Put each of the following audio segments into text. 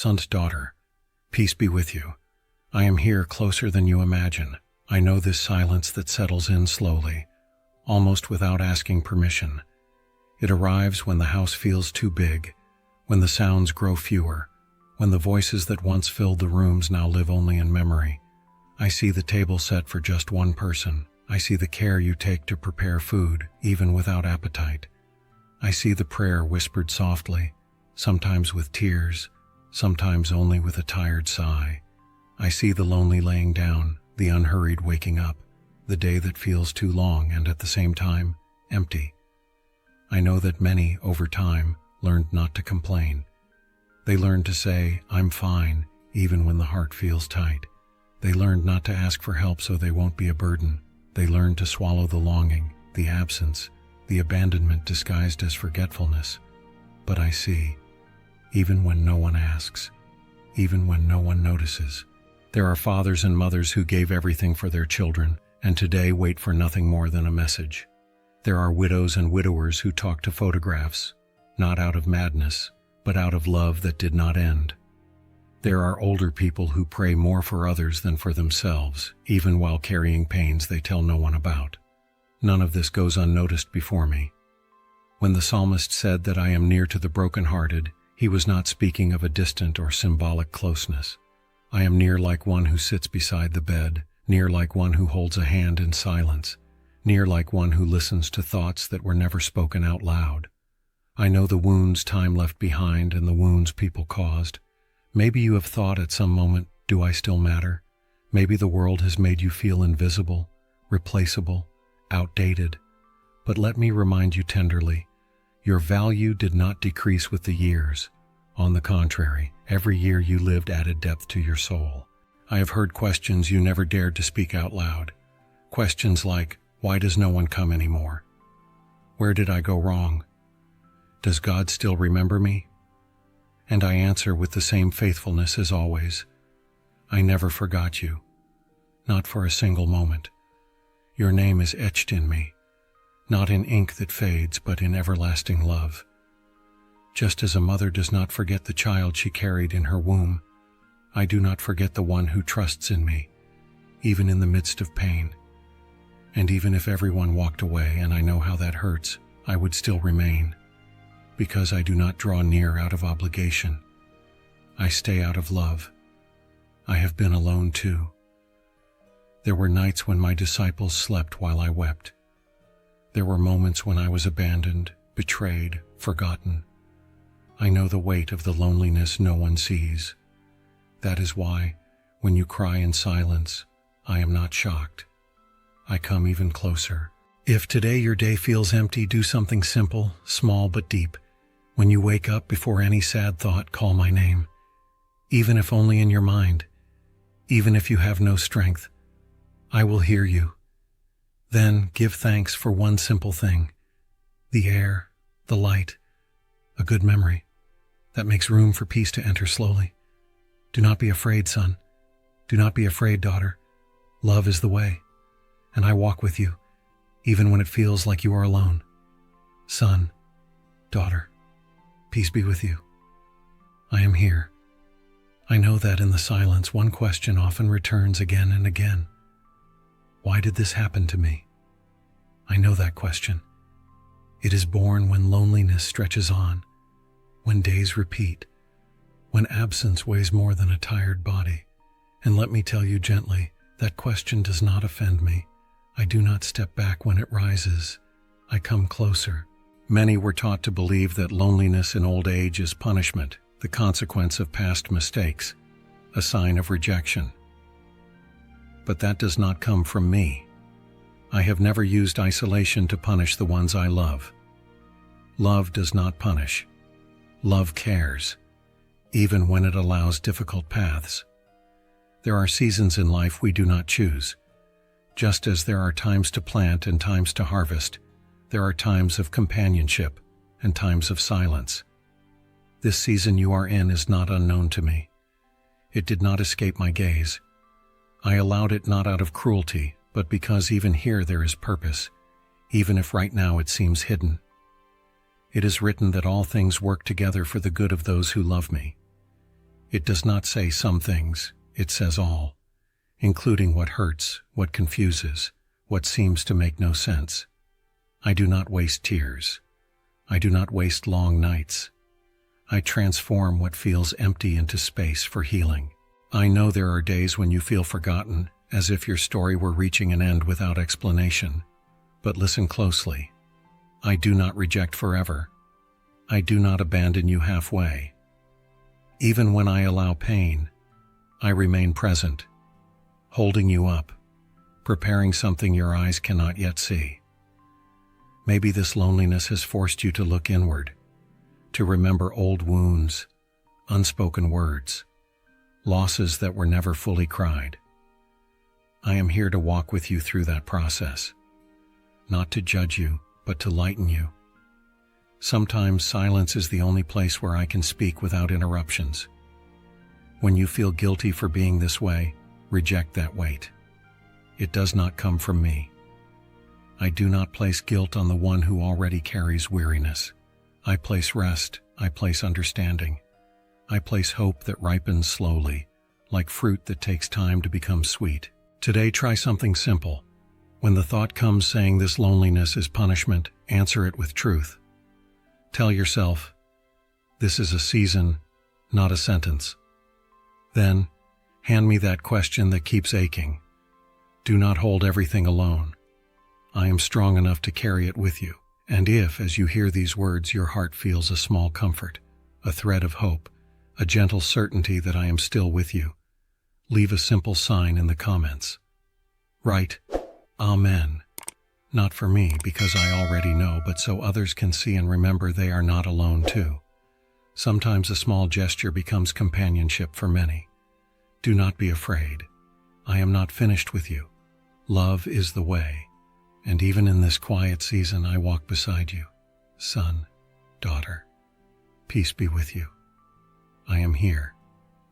Son's daughter, peace be with you. I am here closer than you imagine. I know this silence that settles in slowly, almost without asking permission. It arrives when the house feels too big, when the sounds grow fewer, when the voices that once filled the rooms now live only in memory. I see the table set for just one person. I see the care you take to prepare food, even without appetite. I see the prayer whispered softly, sometimes with tears, sometimes only with a tired sigh. I see the lonely laying down, the unhurried waking up, the day that feels too long and at the same time, empty. I know that many, over time, learned not to complain. They learned to say, "I'm fine," even when the heart feels tight. They learned not to ask for help so they won't be a burden. They learned to swallow the longing, the absence, the abandonment disguised as forgetfulness. But I see, even when no one asks, even when no one notices, there are fathers and mothers who gave everything for their children, and today wait for nothing more than a message. There are widows and widowers who talk to photographs, not out of madness, but out of love that did not end. There are older people who pray more for others than for themselves, even while carrying pains they tell no one about. None of this goes unnoticed before me. When the psalmist said that I am near to the brokenhearted, he was not speaking of a distant or symbolic closeness. I am near like one who sits beside the bed, near like one who holds a hand in silence, near like one who listens to thoughts that were never spoken out loud. I know the wounds time left behind and the wounds people caused. Maybe you have thought at some moment, do I still matter? Maybe the world has made you feel invisible, replaceable, outdated. But let me remind you tenderly, your value did not decrease with the years. On the contrary, every year you lived added depth to your soul. I have heard questions you never dared to speak out loud. Questions like, why does no one come anymore? Where did I go wrong? Does God still remember me? And I answer with the same faithfulness as always. I never forgot you, not for a single moment. Your name is etched in me, not in ink that fades, but in everlasting love. Just as a mother does not forget the child she carried in her womb, I do not forget the one who trusts in me, even in the midst of pain. And even if everyone walked away, and I know how that hurts, I would still remain. Because I do not draw near out of obligation. I stay out of love. I have been alone too. There were nights when my disciples slept while I wept. There were moments when I was abandoned, betrayed, forgotten. I know the weight of the loneliness no one sees. That is why, when you cry in silence, I am not shocked. I come even closer. If today your day feels empty, do something simple, small but deep. When you wake up, before any sad thought, call my name. Even if only in your mind, even if you have no strength, I will hear you. Then give thanks for one simple thing: the air, the light, a good memory that makes room for peace to enter slowly. Do not be afraid, son. Do not be afraid, daughter. Love is the way, and I walk with you, even when it feels like you are alone. Son, daughter, peace be with you. I am here. I know that in the silence, one question often returns again and again. Why did this happen to me? I know that question. It is born when loneliness stretches on, when days repeat, when absence weighs more than a tired body. And let me tell you gently, that question does not offend me. I do not step back when it rises. I come closer. Many were taught to believe that loneliness in old age is punishment, the consequence of past mistakes, a sign of rejection. But that does not come from me. I have never used isolation to punish the ones I love. Love does not punish. Love cares, even when it allows difficult paths. There are seasons in life we do not choose. Just as there are times to plant and times to harvest, there are times of companionship and times of silence. This season you are in is not unknown to me. It did not escape my gaze. I allowed it not out of cruelty, but because even here there is purpose, even if right now it seems hidden. It is written that all things work together for the good of those who love me. It does not say some things, it says all, including what hurts, what confuses, what seems to make no sense. I do not waste tears. I do not waste long nights. I transform what feels empty into space for healing. I know there are days when you feel forgotten, as if your story were reaching an end without explanation. But listen closely. I do not reject forever. I do not abandon you halfway. Even when I allow pain, I remain present, holding you up, preparing something your eyes cannot yet see. Maybe this loneliness has forced you to look inward, to remember old wounds, unspoken words, losses that were never fully cried. I am here to walk with you through that process, not to judge you, but to lighten you. Sometimes silence is the only place where I can speak without interruptions. When you feel guilty for being this way, reject that weight. It does not come from me. I do not place guilt on the one who already carries weariness. I place rest, I place understanding. I place hope that ripens slowly, like fruit that takes time to become sweet. Today, try something simple. When the thought comes saying this loneliness is punishment, answer it with truth. Tell yourself, this is a season, not a sentence. Then, hand me that question that keeps aching. Do not hold everything alone. I am strong enough to carry it with you. And if, as you hear these words, your heart feels a small comfort, a thread of hope, a gentle certainty that I am still with you, leave a simple sign in the comments. Write, Amen. Not for me, because I already know, but so others can see and remember they are not alone too. Sometimes a small gesture becomes companionship for many. Do not be afraid. I am not finished with you. Love is the way. And even in this quiet season, I walk beside you. Son, daughter, peace be with you. I am here,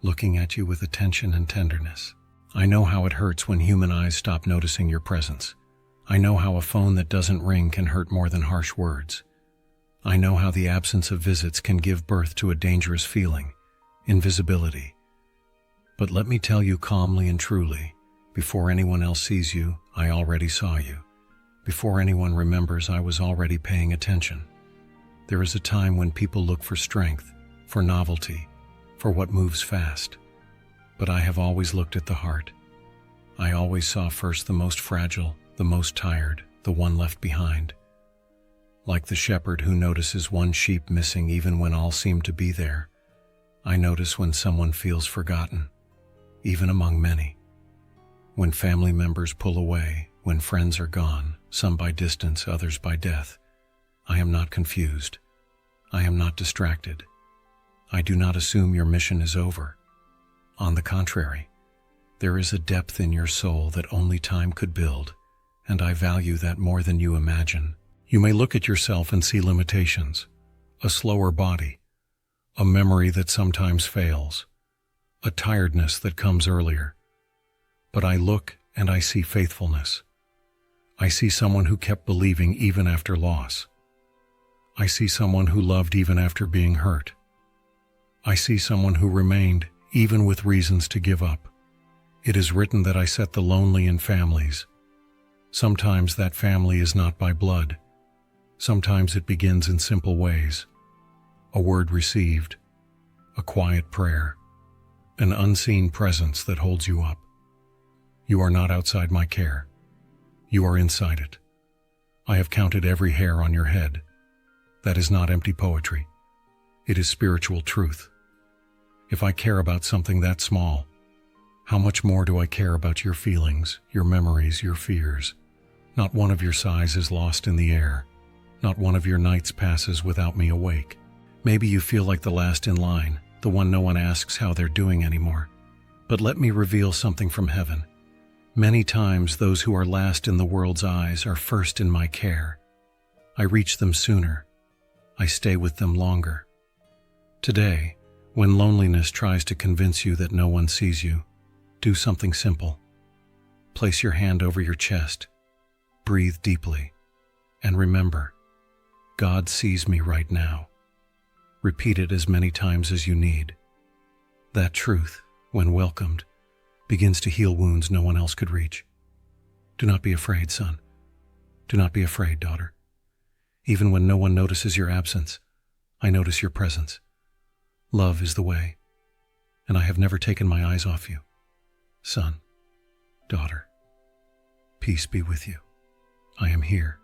looking at you with attention and tenderness. I know how it hurts when human eyes stop noticing your presence. I know how a phone that doesn't ring can hurt more than harsh words. I know how the absence of visits can give birth to a dangerous feeling, invisibility. But let me tell you calmly and truly, before anyone else sees you, I already saw you. Before anyone remembers, I was already paying attention. There is a time when people look for strength, for novelty, for what moves fast. But I have always looked at the heart. I always saw first the most fragile, the most tired, the one left behind. Like the shepherd who notices one sheep missing even when all seem to be there, I notice when someone feels forgotten, even among many. When family members pull away, when friends are gone, some by distance, others by death, I am not confused. I am not distracted. I do not assume your mission is over. On the contrary, there is a depth in your soul that only time could build, and I value that more than you imagine. You may look at yourself and see limitations, a slower body, a memory that sometimes fails, a tiredness that comes earlier. But I look and I see faithfulness. I see someone who kept believing even after loss. I see someone who loved even after being hurt. I see someone who remained even with reasons to give up. It is written that I set the lonely in families. Sometimes that family is not by blood. Sometimes it begins in simple ways. A word received, a quiet prayer, an unseen presence that holds you up. You are not outside my care. You are inside it. I have counted every hair on your head. That is not empty poetry. It is spiritual truth. If I care about something that small, how much more do I care about your feelings, your memories, your fears? Not one of your sighs is lost in the air. Not one of your nights passes without me awake. Maybe you feel like the last in line, the one no one asks how they're doing anymore. But let me reveal something from heaven. Many times those who are last in the world's eyes are first in my care. I reach them sooner. I stay with them longer. Today, when loneliness tries to convince you that no one sees you, do something simple. Place your hand over your chest. Breathe deeply. And remember, God sees me right now. Repeat it as many times as you need. That truth, when welcomed, begins to heal wounds no one else could reach. Do not be afraid, son. Do not be afraid, daughter. Even when no one notices your absence, I notice your presence. Love is the way, and I have never taken my eyes off you. Son, daughter, peace be with you. I am here,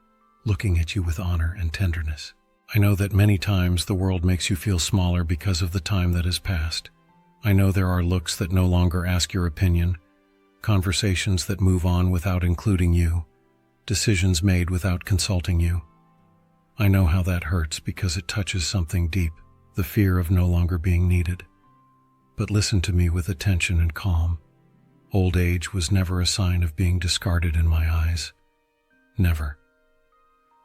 looking at you with honor and tenderness. I know that many times the world makes you feel smaller because of the time that has passed. I know there are looks that no longer ask your opinion, conversations that move on without including you, decisions made without consulting you. I know how that hurts because it touches something deep, the fear of no longer being needed. But listen to me with attention and calm. Old age was never a sign of being discarded in my eyes. Never.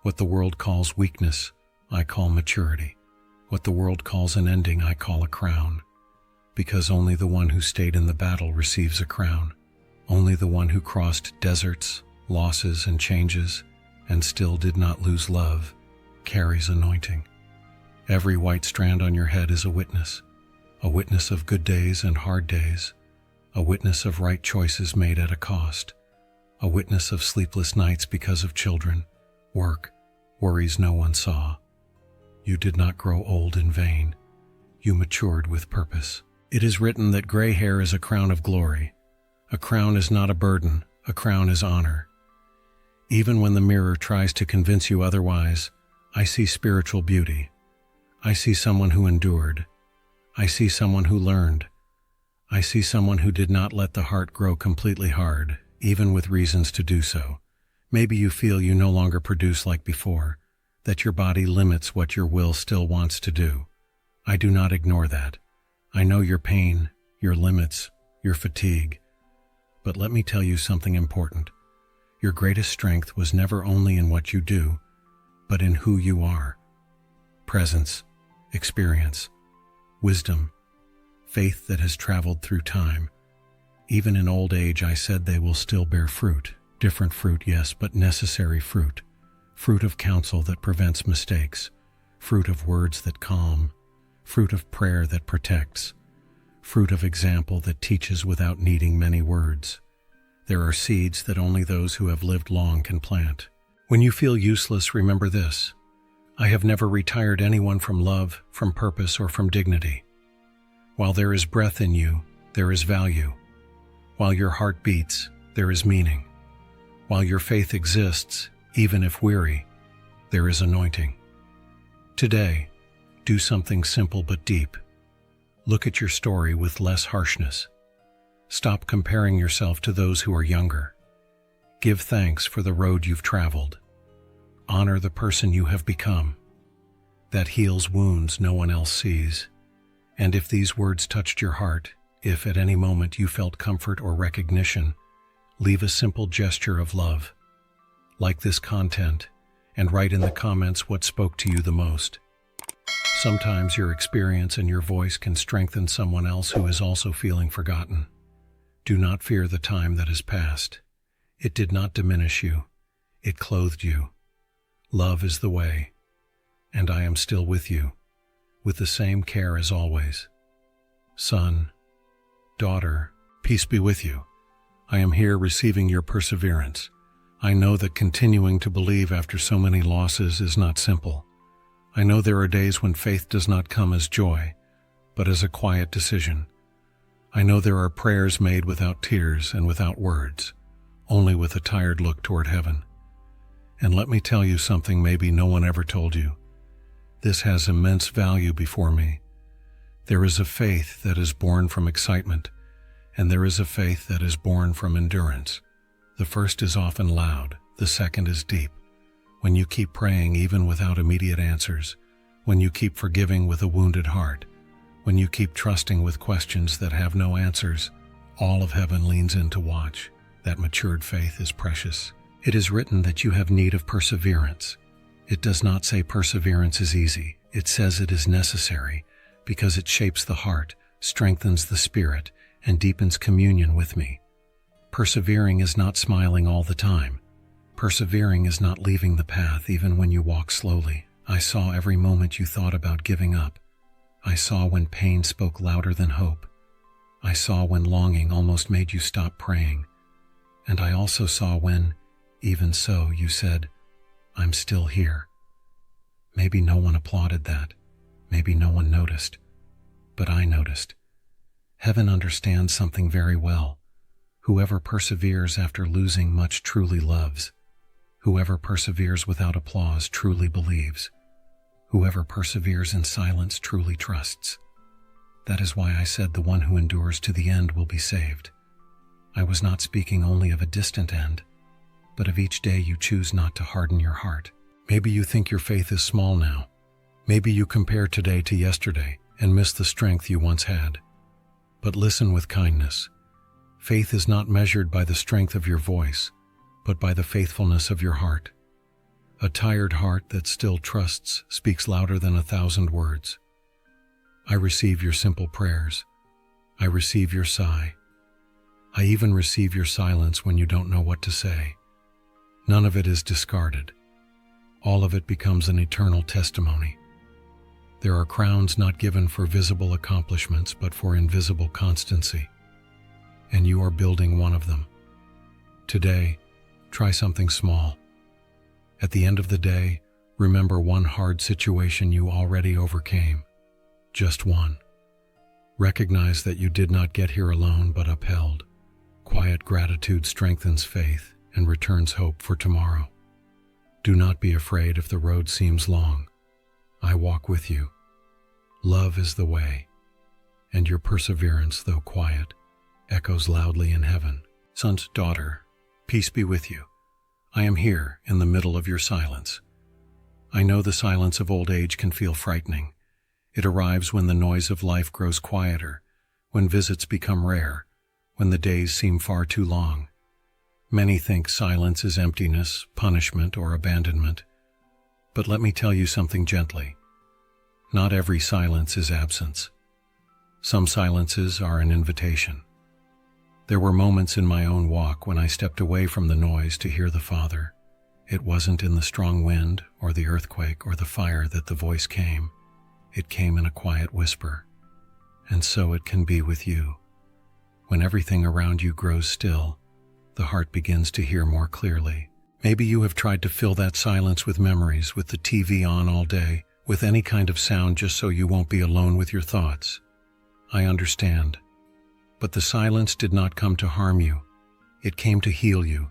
What the world calls weakness, I call maturity. What the world calls an ending, I call a crown. Because only the one who stayed in the battle receives a crown. Only the one who crossed deserts, losses, and changes, and still did not lose love, carries anointing. Every white strand on your head is a witness of good days and hard days, a witness of right choices made at a cost, a witness of sleepless nights because of children, work, worries no one saw. You did not grow old in vain. You matured with purpose. It is written that gray hair is a crown of glory. A crown is not a burden. A crown is honor. Even when the mirror tries to convince you otherwise, I see spiritual beauty. I see someone who endured. I see someone who learned. I see someone who did not let the heart grow completely hard, even with reasons to do so. Maybe you feel you no longer produce like before, that your body limits what your will still wants to do. I do not ignore that. I know your pain, your limits, your fatigue. But let me tell you something important. Your greatest strength was never only in what you do, but in who you are. Presence, experience, wisdom, faith that has traveled through time. Even in old age, I said they will still bear fruit. Different fruit, yes, but necessary fruit. Fruit of counsel that prevents mistakes. Fruit of words that calm. Fruit of prayer that protects. Fruit of example that teaches without needing many words. There are seeds that only those who have lived long can plant. When you feel useless, remember this. I have never retired anyone from love, from purpose, or from dignity. While there is breath in you, there is value. While your heart beats, there is meaning. While your faith exists, even if weary, there is anointing. Today, do something simple but deep. Look at your story with less harshness. Stop comparing yourself to those who are younger. Give thanks for the road you've traveled. Honor the person you have become. That heals wounds no one else sees. And if these words touched your heart, if at any moment you felt comfort or recognition, leave a simple gesture of love. Like this content, and write in the comments what spoke to you the most. Sometimes your experience and your voice can strengthen someone else who is also feeling forgotten. Do not fear the time that has passed. It did not diminish you. It clothed you. Love is the way, and I am still with you, with the same care as always. Son, daughter, peace be with you. I am here receiving your perseverance. I know that continuing to believe after so many losses is not simple. I know there are days when faith does not come as joy, but as a quiet decision. I know there are prayers made without tears and without words, only with a tired look toward heaven. And let me tell you something maybe no one ever told you. This has immense value before me. There is a faith that is born from excitement, and there is a faith that is born from endurance. The first is often loud, the second is deep. When you keep praying even without immediate answers, when you keep forgiving with a wounded heart, when you keep trusting with questions that have no answers, all of heaven leans in to watch. That matured faith is precious. It is written that you have need of perseverance. It does not say perseverance is easy. It says it is necessary because it shapes the heart, strengthens the spirit, and deepens communion with me. Persevering is not smiling all the time. Persevering is not leaving the path even when you walk slowly. I saw every moment you thought about giving up. I saw when pain spoke louder than hope. saw when longing almost made you stop praying. And I also saw when, even so, you said, "I'm still here." Maybe no one applauded that. Maybe no one noticed. But I noticed. Heaven understands something very well. Whoever perseveres after losing much truly loves. Whoever perseveres without applause truly believes. Whoever perseveres in silence truly trusts. That is why I said the one who endures to the end will be saved. I was not speaking only of a distant end, but of each day you choose not to harden your heart. Maybe you think your faith is small now. Maybe you compare today to yesterday and miss the strength you once had. But listen with kindness. Faith is not measured by the strength of your voice, but by the faithfulness of your heart. A tired heart that still trusts speaks louder than 1,000 words. I receive your simple prayers. I receive your sigh. I even receive your silence when you don't know what to say. None of it is discarded. All of it becomes an eternal testimony. There are crowns not given for visible accomplishments, but for invisible constancy. And you are building one of them. Today, try something small. At the end of the day, remember one hard situation you already overcame. Just one. Recognize that you did not get here alone, but upheld. Quiet gratitude strengthens faith and returns hope for tomorrow. Do not be afraid if the road seems long. I walk with you. Love is the way, and your perseverance, though quiet, echoes loudly in heaven. Son's daughter, peace be with you. I am here in the middle of your silence. I know the silence of old age can feel frightening. It arrives when the noise of life grows quieter, when visits become rare, when the days seem far too long. Many think silence is emptiness, punishment, or abandonment. But let me tell you something gently. Not every silence is absence. Some silences are an invitation. There were moments in my own walk when I stepped away from the noise to hear the Father. It wasn't in the strong wind or the earthquake or the fire that the voice came. It came in a quiet whisper. And so it can be with you. When everything around you grows still, the heart begins to hear more clearly. Maybe you have tried to fill that silence with memories, with the TV on all day, with any kind of sound just so you won't be alone with your thoughts. I understand. But the silence did not come to harm you. It came to heal you.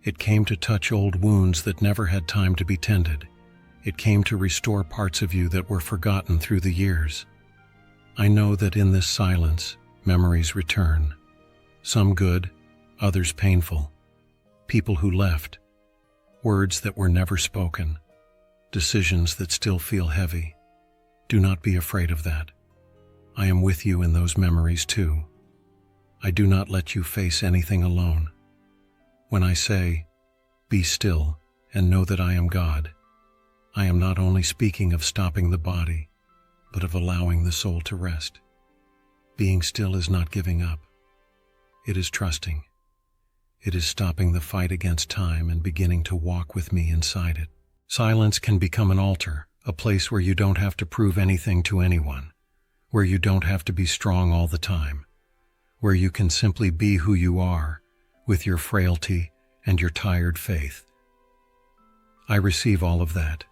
It came to touch old wounds that never had time to be tended. It came to restore parts of you that were forgotten through the years. I know that in this silence, memories return. Some good, others painful. People who left. Words that were never spoken. Decisions that still feel heavy. Do not be afraid of that. I am with you in those memories too. I do not let you face anything alone. When I say, "Be still and know that I am God," I am not only speaking of stopping the body, but of allowing the soul to rest. Being still is not giving up. It is trusting. It is stopping the fight against time and beginning to walk with me inside it. Silence can become an altar, a place where you don't have to prove anything to anyone, where you don't have to be strong all the time, where you can simply be who you are, with your frailty and your tired faith. I receive all of that.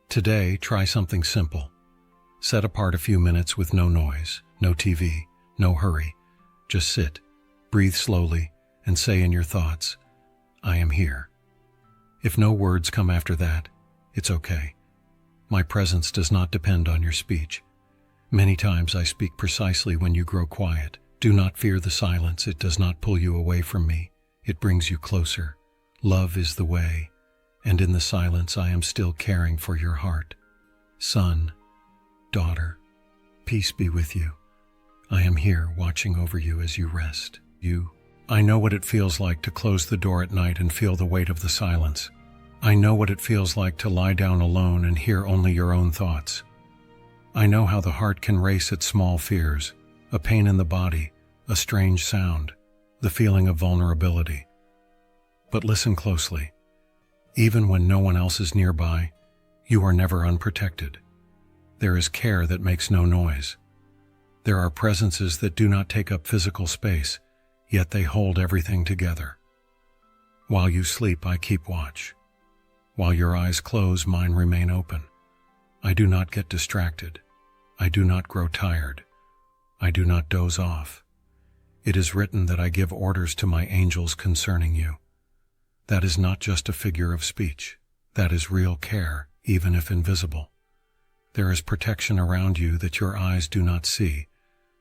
Today, try something simple. Set apart a few minutes with no noise, no TV, no hurry. Just sit, breathe slowly, and say in your thoughts, "I am here." If no words come after that, it's okay. My presence does not depend on your speech. Many times I speak precisely when you grow quiet. Do not fear the silence. It does not pull you away from me. It brings you closer. Love is the way, and in the silence I am still caring for your heart. Son, daughter, peace be with you. I am here watching over you as you rest. I know what it feels like to close the door at night and feel the weight of the silence. I know what it feels like to lie down alone and hear only your own thoughts. I know how the heart can race at small fears, a pain in the body, a strange sound, the feeling of vulnerability. But listen closely. Even when no one else is nearby, you are never unprotected. There is care that makes no noise. There are presences that do not take up physical space, yet they hold everything together. While you sleep, I keep watch. While your eyes close, mine remain open. I do not get distracted. I do not grow tired. I do not doze off. It is written that I give orders to my angels concerning you. That is not just a figure of speech. That is real care, even if invisible. There is protection around you that your eyes do not see,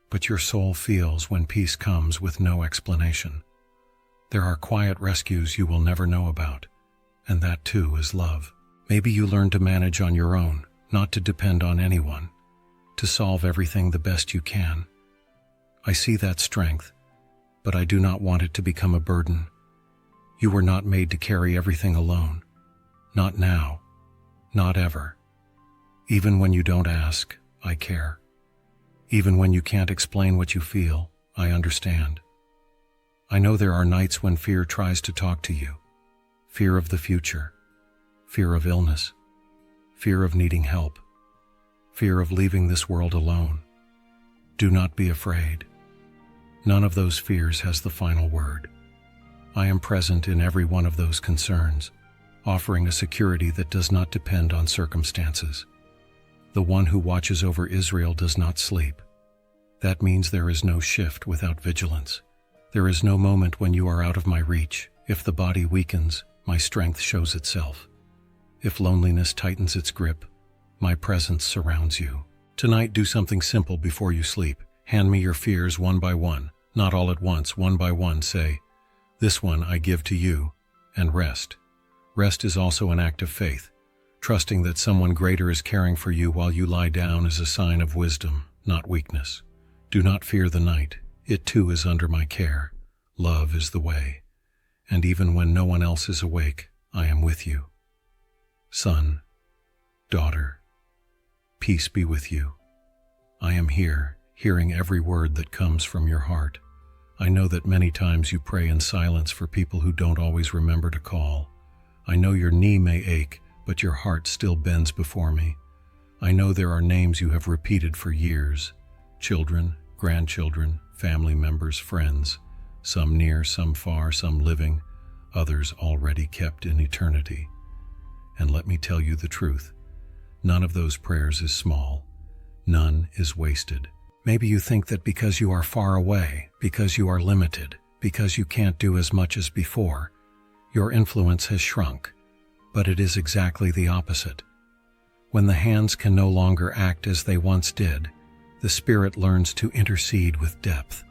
but your soul feels when peace comes with no explanation. There are quiet rescues you will never know about, and that too is love. Maybe you learn to manage on your own, not to depend on anyone, to solve everything the best you can. I see that strength, but I do not want it to become a burden. You were not made to carry everything alone. Not now. Not ever. Even when you don't ask, I care. Even when you can't explain what you feel, I understand. I know there are nights when fear tries to talk to you. Fear of the future. Fear of illness. Fear of needing help. Fear of leaving this world alone. Do not be afraid. None of those fears has the final word. I am present in every one of those concerns, offering a security that does not depend on circumstances. The one who watches over Israel does not sleep. That means there is no shift without vigilance. There is no moment when you are out of my reach. If the body weakens, my strength shows itself. If loneliness tightens its grip, my presence surrounds you. Tonight, do something simple before you sleep. Hand me your fears one by one, not all at once, one by one. Say, "This one I give to you," and rest. Rest is also an act of faith. Trusting that someone greater is caring for you while you lie down is a sign of wisdom, not weakness. Do not fear the night. It too is under my care. Love is the way. And even when no one else is awake, I am with you. Son, daughter, peace be with you. I am here, hearing every word that comes from your heart. I know that many times you pray in silence for people who don't always remember to call. I know your knee may ache, but your heart still bends before me. I know there are names you have repeated for years. Children, grandchildren, family members, friends. Some near, some far, some living, others already kept in eternity. And let me tell you the truth. None of those prayers is small. None is wasted. Maybe you think that because you are far away, because you are limited, because you can't do as much as before, your influence has shrunk. But it is exactly the opposite. When the hands can no longer act as they once did, the Spirit learns to intercede with depth,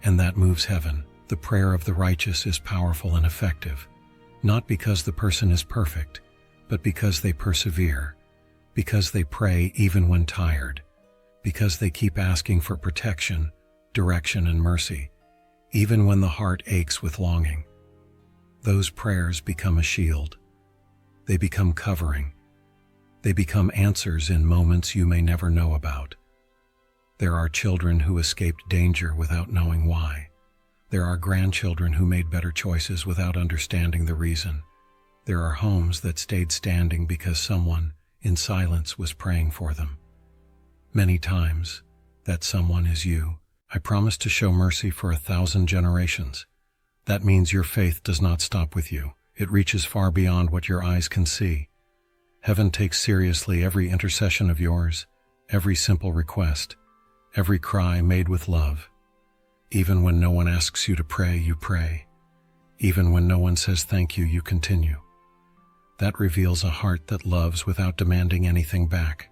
and that moves heaven. The prayer of the righteous is powerful and effective, not because the person is perfect, but because they persevere, because they pray even when tired, because they keep asking for protection, direction, and mercy, even when the heart aches with longing. Those prayers become a shield. They become covering. They become answers in moments you may never know about. There are children who escaped danger without knowing why. There are grandchildren who made better choices without understanding the reason. There are homes that stayed standing because someone, in silence, was praying for them. Many times, that someone is you. I promise to show mercy for 1,000 generations. That means your faith does not stop with you. It reaches far beyond what your eyes can see. Heaven takes seriously every intercession of yours, every simple request, every cry made with love. Even when no one asks you to pray, you pray. Even when no one says thank you, you continue. That reveals a heart that loves without demanding anything back.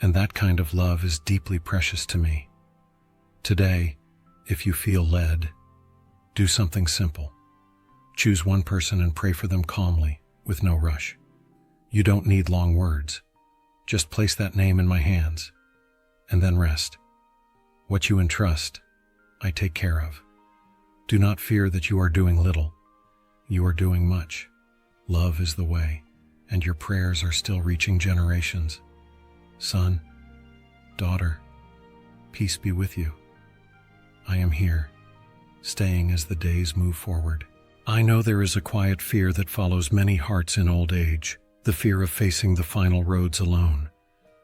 And that kind of love is deeply precious to me. Today, if you feel led, do something simple. Choose one person and pray for them calmly, with no rush. You don't need long words. Just place that name in my hands, and then rest. What you entrust, I take care of. Do not fear that you are doing little. You are doing much. Love is the way, and your prayers are still reaching generations. Son, daughter, peace be with you. I am here, staying as the days move forward. I know there is a quiet fear that follows many hearts in old age, the fear of facing the final roads alone.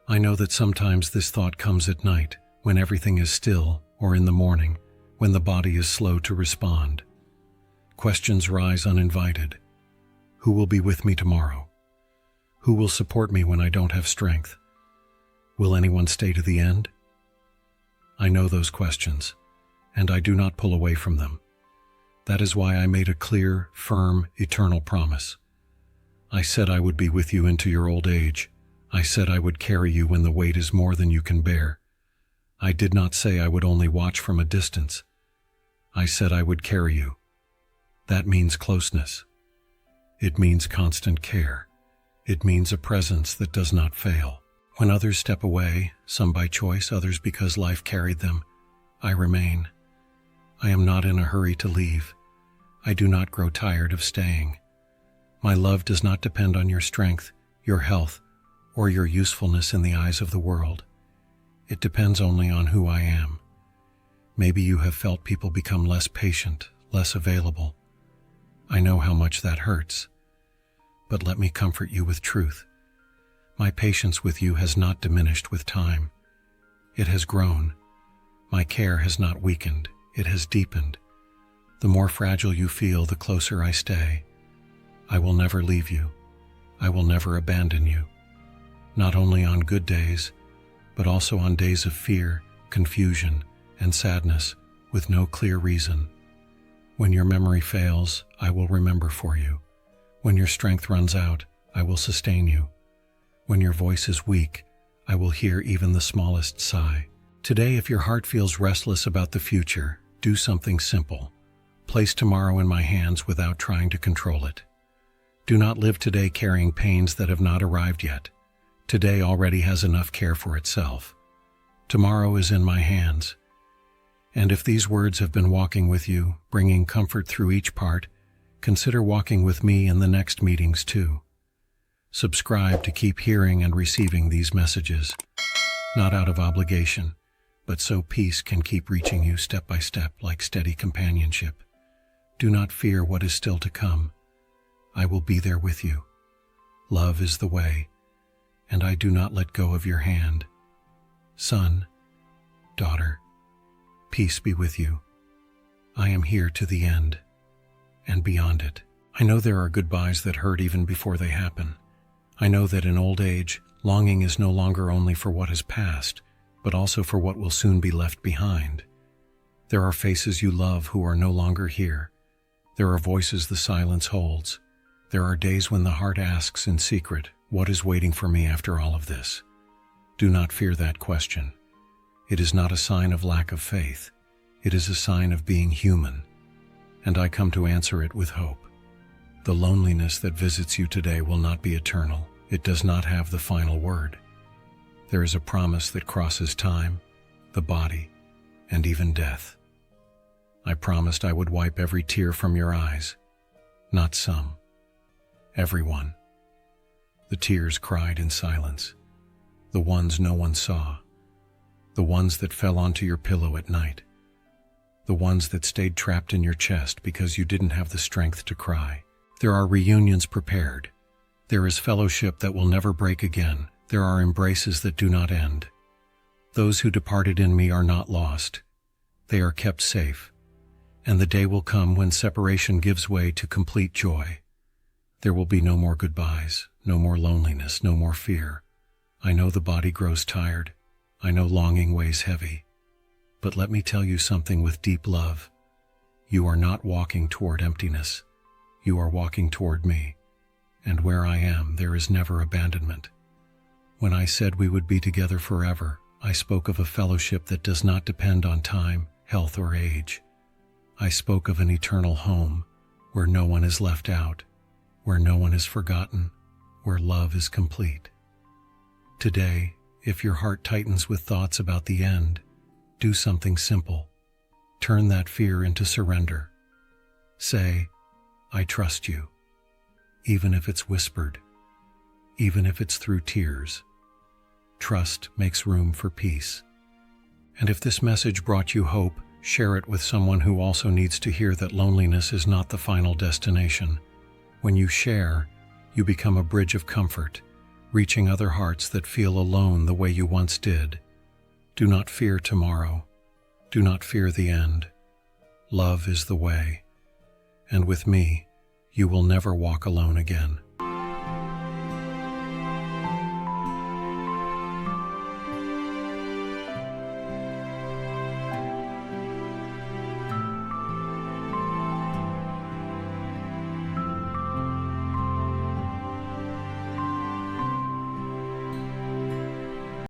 I know that sometimes this thought comes at night, when everything is still, or in the morning, when the body is slow to respond. Questions rise uninvited. Who will be with me tomorrow? Who will support me when I don't have strength? Will anyone stay to the end? I know those questions, and I do not pull away from them. That is why I made a clear, firm, eternal promise. I said I would be with you into your old age. I said I would carry you when the weight is more than you can bear. I did not say I would only watch from a distance. I said I would carry you. That means closeness. It means constant care. It means a presence that does not fail. When others step away, some by choice, others because life carried them, I remain. I am not in a hurry to leave. I do not grow tired of staying. My love does not depend on your strength, your health, or your usefulness in the eyes of the world. It depends only on who I am. Maybe you have felt people become less patient, less available. I know how much that hurts. But let me comfort you with truth. My patience with you has not diminished with time. It has grown. My care has not weakened. It has deepened. The more fragile you feel, the closer I stay. I will never leave you. I will never abandon you. Not only on good days, but also on days of fear, confusion, and sadness with no clear reason. When your memory fails, I will remember for you. When your strength runs out, I will sustain you. When your voice is weak, I will hear even the smallest sigh. Today, if your heart feels restless about the future, do something simple. Place tomorrow in my hands without trying to control it. Do not live today carrying pains that have not arrived yet. Today already has enough care for itself. Tomorrow is in my hands. And if these words have been walking with you, bringing comfort through each part, consider walking with me in the next meetings too. Subscribe to keep hearing and receiving these messages, not out of obligation, but so peace can keep reaching you step by step like steady companionship. Do not fear what is still to come. I will be there with you. Love is the way, and I do not let go of your hand. Son, daughter, peace be with you. I am here to the end, and beyond it. I know there are goodbyes that hurt even before they happen. I know that in old age, longing is no longer only for what has passed, but also for what will soon be left behind. There are faces you love who are no longer here. There are voices the silence holds. There are days when the heart asks in secret, what is waiting for me after all of this? Do not fear that question. It is not a sign of lack of faith. It is a sign of being human. And I come to answer it with hope. The loneliness that visits you today will not be eternal. It does not have the final word. There is a promise that crosses time, the body, and even death. I promised I would wipe every tear from your eyes. Not some. Everyone. The tears cried in silence. The ones no one saw. The ones that fell onto your pillow at night. The ones that stayed trapped in your chest because you didn't have the strength to cry. There are reunions prepared. There is fellowship that will never break again. There are embraces that do not end. Those who departed in me are not lost. They are kept safe. And the day will come when separation gives way to complete joy. There will be no more goodbyes, no more loneliness, no more fear. I know the body grows tired. I know longing weighs heavy. But let me tell you something with deep love. You are not walking toward emptiness. You are walking toward me. And where I am, there is never abandonment. When I said we would be together forever, I spoke of a fellowship that does not depend on time, health, or age. I spoke of an eternal home, where no one is left out, where no one is forgotten, where love is complete. Today, if your heart tightens with thoughts about the end, do something simple. Turn that fear into surrender. Say, I trust you. Even if it's whispered, even if it's through tears. Trust makes room for peace. And if this message brought you hope, share it with someone who also needs to hear that loneliness is not the final destination. When you share, you become a bridge of comfort, reaching other hearts that feel alone the way you once did. Do not fear tomorrow. Do not fear the end. Love is the way, and with me, you will never walk alone again.